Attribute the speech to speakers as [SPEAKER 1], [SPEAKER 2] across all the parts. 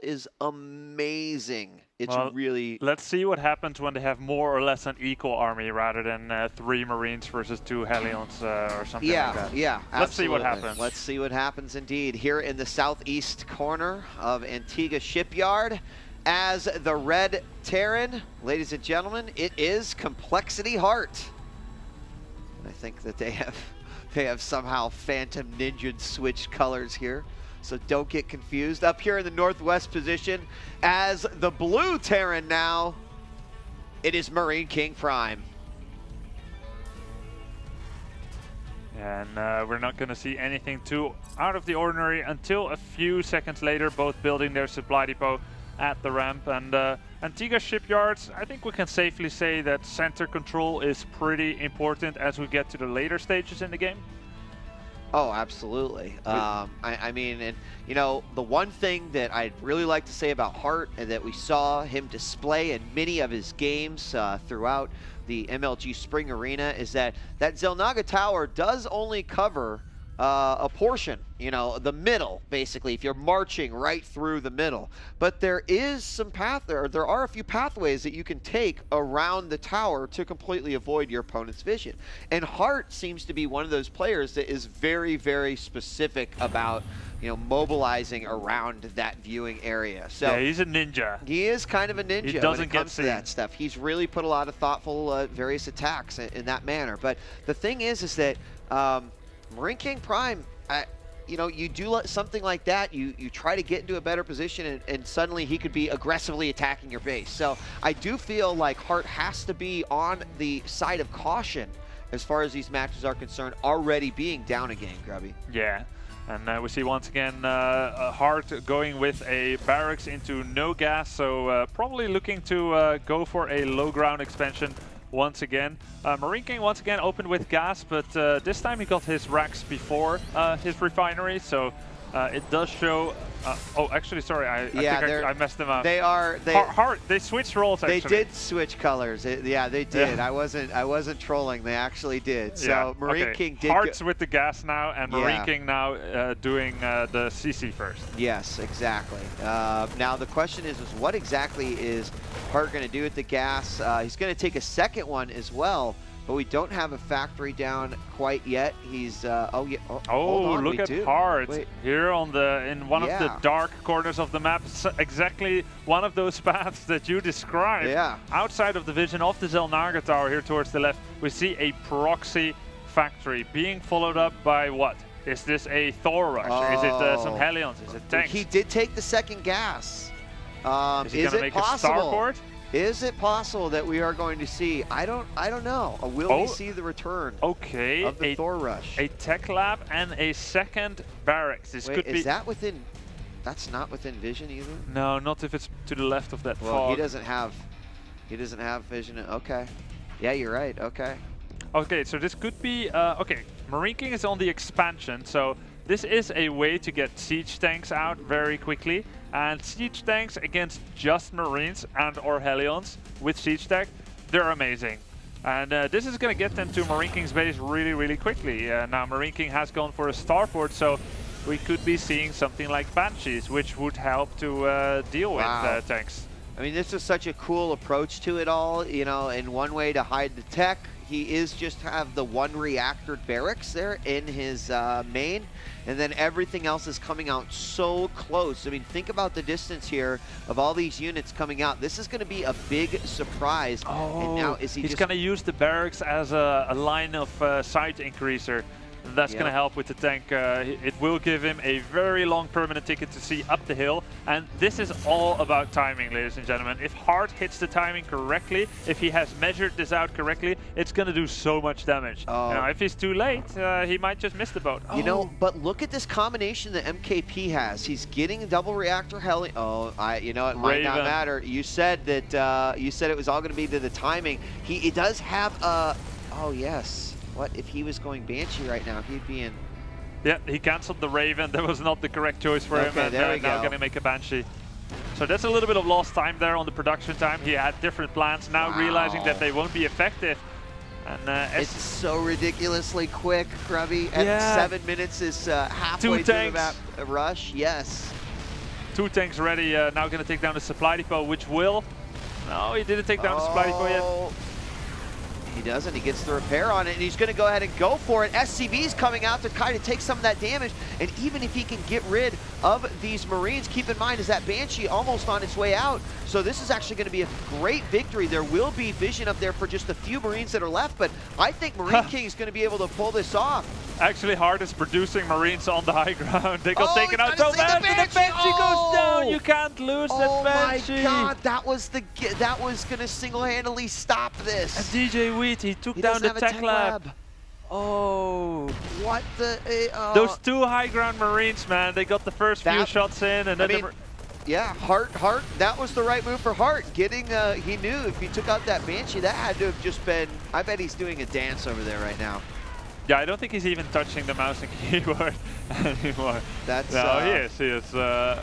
[SPEAKER 1] is amazing. It's
[SPEAKER 2] well,
[SPEAKER 1] really...
[SPEAKER 2] Let's see what happens when they have more or less an equal army rather than 3 Marines versus 2 Hellions or something like that.
[SPEAKER 1] Yeah,
[SPEAKER 2] Let's see what happens.
[SPEAKER 1] Let's see what happens indeed. Here in the southeast corner of Antigua Shipyard, as the Red Terran, ladies and gentlemen, it is Complexity Heart. I think that they have somehow Phantom Ninja switched colors here. So don't get confused. Up here in the northwest position, as the Blue Terran now, it is Marineking Prime.
[SPEAKER 2] And we're not going to see anything too out of the ordinary until a few seconds later, both building their supply depot at the ramp. And Antigua Shipyards, I think we can safely say that center control is pretty important as we get to the later stages in the game.
[SPEAKER 1] Oh, absolutely. I mean, and you know, the one thing that I'd really like to say about Hart and that we saw him display in many of his games throughout the MLG Spring Arena is that Xel'Naga Tower does only cover a portion, you know, the middle, basically, if you're marching right through the middle. But there is some there are a few pathways that you can take around the tower to completely avoid your opponent's vision. And Hart seems to be one of those players that is very, very specific about, you know, mobilizing around that viewing area. So
[SPEAKER 2] yeah, he's a ninja.
[SPEAKER 1] He is kind of a ninja
[SPEAKER 2] he doesn't
[SPEAKER 1] when it comes to that stuff. He's really put a lot of thoughtful various attacks in that manner. But the thing is that Marineking Prime, you know, you do something like that, you try to get into a better position, and suddenly he could be aggressively attacking your base. So I do feel like Hart has to be on the side of caution as far as these matches are concerned, already being down a game, Grubby.
[SPEAKER 2] Yeah, and we see once again Hart going with a barracks into no gas, so probably looking to go for a low ground expansion once again. Marineking once again opened with gas, but this time he got his racks before his refinery, so it does show... oh, actually, sorry, I think I messed them up. They switched roles, actually.
[SPEAKER 1] They did switch colors. Yeah, they did. Yeah. I wasn't trolling. They actually did. So yeah. Marineking did...
[SPEAKER 2] Hart's with the gas now, and Marineking now doing the CC first.
[SPEAKER 1] Yes, exactly. Now the question is what exactly is Hart going to do with the gas? He's going to take a second one as well, but we don't have a factory down quite yet. He's
[SPEAKER 2] look at Hart here on in one of the dark corners of the map. Exactly one of those paths that you described.
[SPEAKER 1] Yeah. Outside
[SPEAKER 2] of the vision of the Xel'Naga Tower here towards the left, we see a proxy factory being followed up by what? Is this a Thor rush?
[SPEAKER 1] Oh.
[SPEAKER 2] Is it some Hellions? Is it tanks?
[SPEAKER 1] He did take the second gas.
[SPEAKER 2] Is he gonna make a starport?
[SPEAKER 1] Is it possible that we are going to see? I don't know. Will we see the return?
[SPEAKER 2] Okay,
[SPEAKER 1] of the Thor rush?
[SPEAKER 2] A tech lab and a second barracks. This could be.
[SPEAKER 1] Is that within? That's not within vision either.
[SPEAKER 2] No, not if it's to the left of that fog.
[SPEAKER 1] Well, he doesn't have vision. Okay. Yeah, you're right. Okay.
[SPEAKER 2] Okay, so this could be. Okay, Marineking is on the expansion, so this is a way to get siege tanks out very quickly. And siege tanks against just Marines and or Hellions with siege tech, they're amazing. And this is going to get them to Marineking's base really, really quickly. Now Marineking has gone for a starport, so we could be seeing something like Banshees, which would help to deal with tanks.
[SPEAKER 1] I mean, this is such a cool approach to it all, you know, in one way to hide the tech. He is just have the one reactor barracks there in his main, and then everything else is coming out so close. I mean, think about the distance here of all these units coming out. This is going to be a big surprise.
[SPEAKER 2] Oh,
[SPEAKER 1] and now is
[SPEAKER 2] he's going to use the barracks as a line of sight increaser. That's going to help with the tank. It will give him a very long permanent ticket to see up the hill. And this is all about timing, ladies and gentlemen. If Hart hits the timing correctly, if he has measured this out correctly, it's going to do so much damage. Now, if he's too late, he might just miss the boat.
[SPEAKER 1] You know, but look at this combination that MKP has. He's getting a double reactor heli. You know, it might not matter. You said that. You said it was all going to be to the timing. He does have a. Oh yes. What if he was going Banshee right now? He'd be in.
[SPEAKER 2] Yeah, he cancelled the Raven. That was not the correct choice for him. And
[SPEAKER 1] there we go.
[SPEAKER 2] Now going to make a Banshee. So that's a little bit of lost time there on the production time. He had different plans. Now realizing that they won't be effective. And
[SPEAKER 1] it's so ridiculously quick, Grubby. And 7 minutes is halfway through the map rush. Yes.
[SPEAKER 2] 2 tanks ready, now going to take down the supply depot, which will... No, he didn't take down the supply depot yet.
[SPEAKER 1] He doesn't. He gets the repair on it, and he's going to go ahead and go for it. SCV's coming out to kind of take some of that damage, and even if he can get rid of these Marines, keep in mind is that Banshee almost on its way out, so this is actually going to be a great victory. There will be vision up there for just a few Marines that are left, but I think Marineking is going to be able to pull this off.
[SPEAKER 2] Actually, Hart is producing Marines on the high ground. They got taken out so bad, and the Banshee goes down. You can't lose that Banshee.
[SPEAKER 1] Oh my God, that was going to single-handedly stop this.
[SPEAKER 2] And DJ Wheat, he took down the tech lab. Oh.
[SPEAKER 1] What the...
[SPEAKER 2] Those 2 high ground Marines, man, they got the first few shots in, and then
[SPEAKER 1] yeah, Hart, that was the right move for Hart. Getting, he knew if he took out that Banshee, that had to have just been, I bet he's doing a dance over there right now.
[SPEAKER 2] Yeah, I don't think he's even touching the mouse and keyboard anymore.
[SPEAKER 1] That's,
[SPEAKER 2] no, he is. The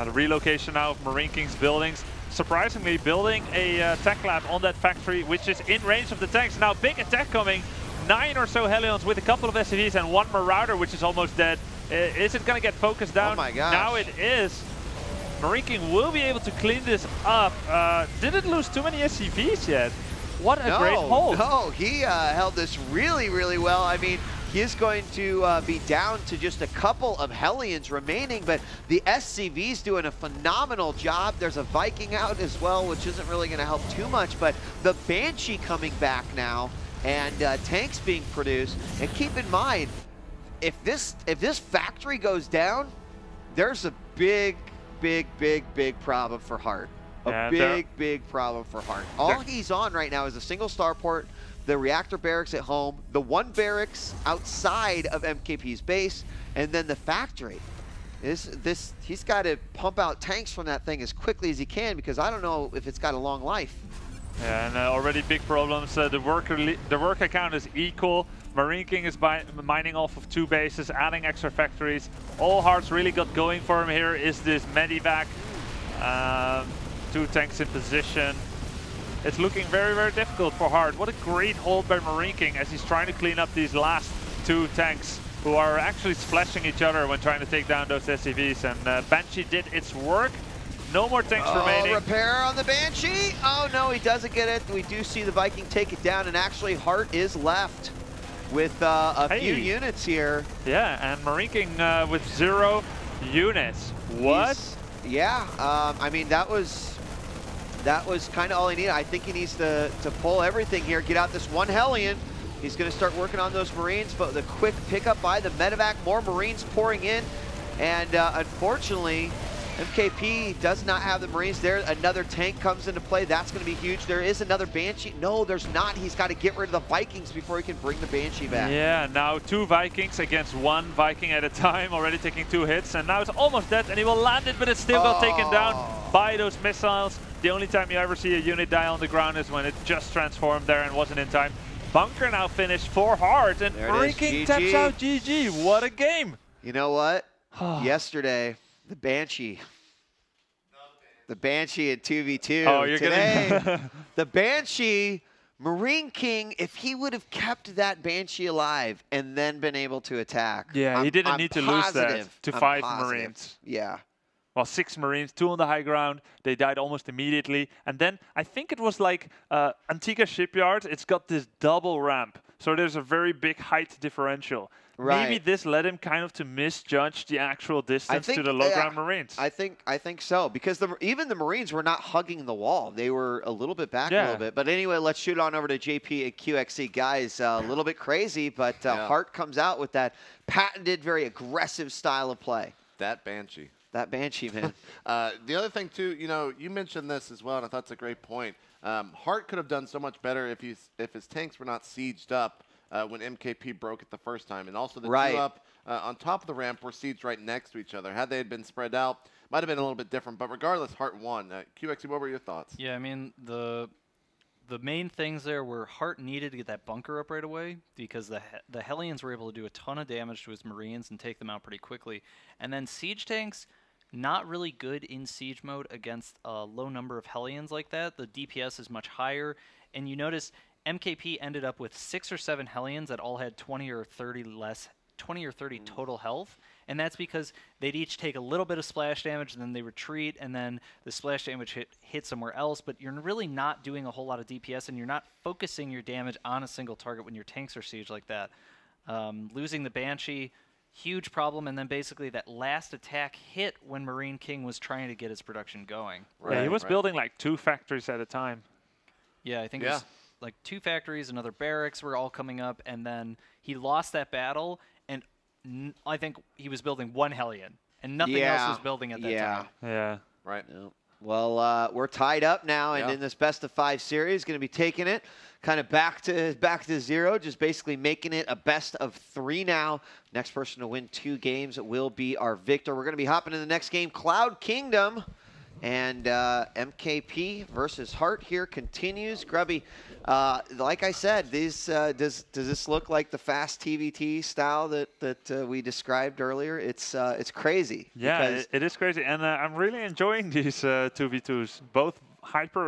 [SPEAKER 2] relocation now of Marineking's buildings. Surprisingly, building a tech lab on that factory, which is in range of the tanks. Now, big attack coming. 9 or so Hellions with a couple of SCVs and 1 Marauder, which is almost dead. Is it going to get focused down?
[SPEAKER 1] Oh my gosh.
[SPEAKER 2] Now it is. Marineking will be able to clean this up. Didn't lose too many SCVs yet. What a great hold.
[SPEAKER 1] No, he held this really, really well. I mean, he is going to be down to just a couple of Hellions remaining, but the SCV's doing a phenomenal job. There's a Viking out as well, which isn't really going to help too much, but the Banshee coming back now and tanks being produced. And keep in mind, if this factory goes down, there's a big problem for Hart. Big problem for Hart. All he's on right now is a single starport, the reactor barracks at home, the 1 barracks outside of MKP's base, and then the factory. He's got to pump out tanks from that thing as quickly as he can, because I don't know if it's got a long life.
[SPEAKER 2] Yeah, and already big problems. The worker count is equal. Marineking is mining off of 2 bases, adding extra factories. All Hart's really got going for him here is this medivac. 2 tanks in position. It's looking very, very difficult for Hart. What a great hold by Marineking as he's trying to clean up these last 2 tanks who are actually splashing each other when trying to take down those SCVs. And Banshee did its work. No more tanks remaining.
[SPEAKER 1] Repair on the Banshee. Oh no, he doesn't get it. We do see the Viking take it down, and actually Hart is left with a few units here.
[SPEAKER 2] Yeah, and Marineking with 0 units. What?
[SPEAKER 1] Yeah, I mean, that was kind of all he needed. I think he needs to pull everything here, get out this 1 Hellion. He's going to start working on those Marines, but the quick pickup by the medevac, more Marines pouring in, and unfortunately, MKP does not have the Marines there. Another tank comes into play. That's going to be huge. There is another Banshee. No, there's not. He's got to get rid of the Vikings before he can bring the Banshee back.
[SPEAKER 2] Yeah, now 2 Vikings against 1 Viking at a time, already taking 2 hits, and now it's almost dead, and he will land it, but it's still got taken down by those missiles. The only time you ever see a unit die on the ground is when it just transformed there and wasn't in time. Bunker now finished for Hart, and Marineking taps out. GG. What a game.
[SPEAKER 1] You know what? Yesterday, the Banshee at 2v2.
[SPEAKER 2] Oh, you're
[SPEAKER 1] today, the Banshee, Marineking, if he would have kept that Banshee alive and then been able to attack.
[SPEAKER 2] Yeah, he didn't need to lose that to 5 Marines.
[SPEAKER 1] Yeah.
[SPEAKER 2] Well, 6 Marines, 2 on the high ground. They died almost immediately. And then I think it was like Antigua Shipyard. It's got this double ramp. So there's a very big height differential.
[SPEAKER 1] Right.
[SPEAKER 2] Maybe this led him kind of to misjudge the actual distance to the low-ground Marines.
[SPEAKER 1] I think so, because even the Marines were not hugging the wall. They were a little bit back a little bit. But anyway, let's shoot on over to JP and QXC. Guys, a little bit crazy, but Hart comes out with that patented, very aggressive style of play.
[SPEAKER 3] That Banshee.
[SPEAKER 1] That Banshee, man.
[SPEAKER 3] The other thing, too, you mentioned this as well, and I thought it's a great point. Hart could have done so much better if his tanks were not sieged up when MKP broke it the first time. And also the 2 up on top of the ramp were sieged right next to each other. Had they had been spread out, might have been a little bit different. But regardless, Hart won. QXC, what were your thoughts?
[SPEAKER 4] Yeah, I mean, the main things there were Hart needed to get that bunker up right away because the Hellions were able to do a ton of damage to his Marines and take them out pretty quickly. And then siege tanks, not really good in siege mode against a low number of Hellions like that. The DPS is much higher, and you notice MKP ended up with 6 or 7 Hellions that all had 20 or 30 total health, and that's because they'd each take a little bit of splash damage, and then they retreat, and then the splash damage hit somewhere else, but you're really not doing a whole lot of DPS, and you're not focusing your damage on a single target when your tanks are sieged like that. Losing the Banshee, huge problem, and then basically that last attack hit when Marineking was trying to get his production going.
[SPEAKER 2] Yeah, he was building like 2 factories at a time.
[SPEAKER 4] Yeah, I think it was like 2 factories, another barracks were all coming up, and then he lost that battle, and I think he was building 1 Hellion, and nothing else was building at that time.
[SPEAKER 2] Yeah.
[SPEAKER 3] Right.
[SPEAKER 1] Yep. Well, we're tied up now, and in this best of 5 series, going to be taking it kind of back to 0, just basically making it a best of 3 now. Next person to win 2 games will be our victor. We're going to be hopping in the next game, Cloud Kingdom, and MKP versus Heart here continues. Grubby, like I said, these does this look like the fast TVT style that we described earlier? It's crazy.
[SPEAKER 2] Yeah, it is crazy, and I'm really enjoying these 2v2s. Both hyper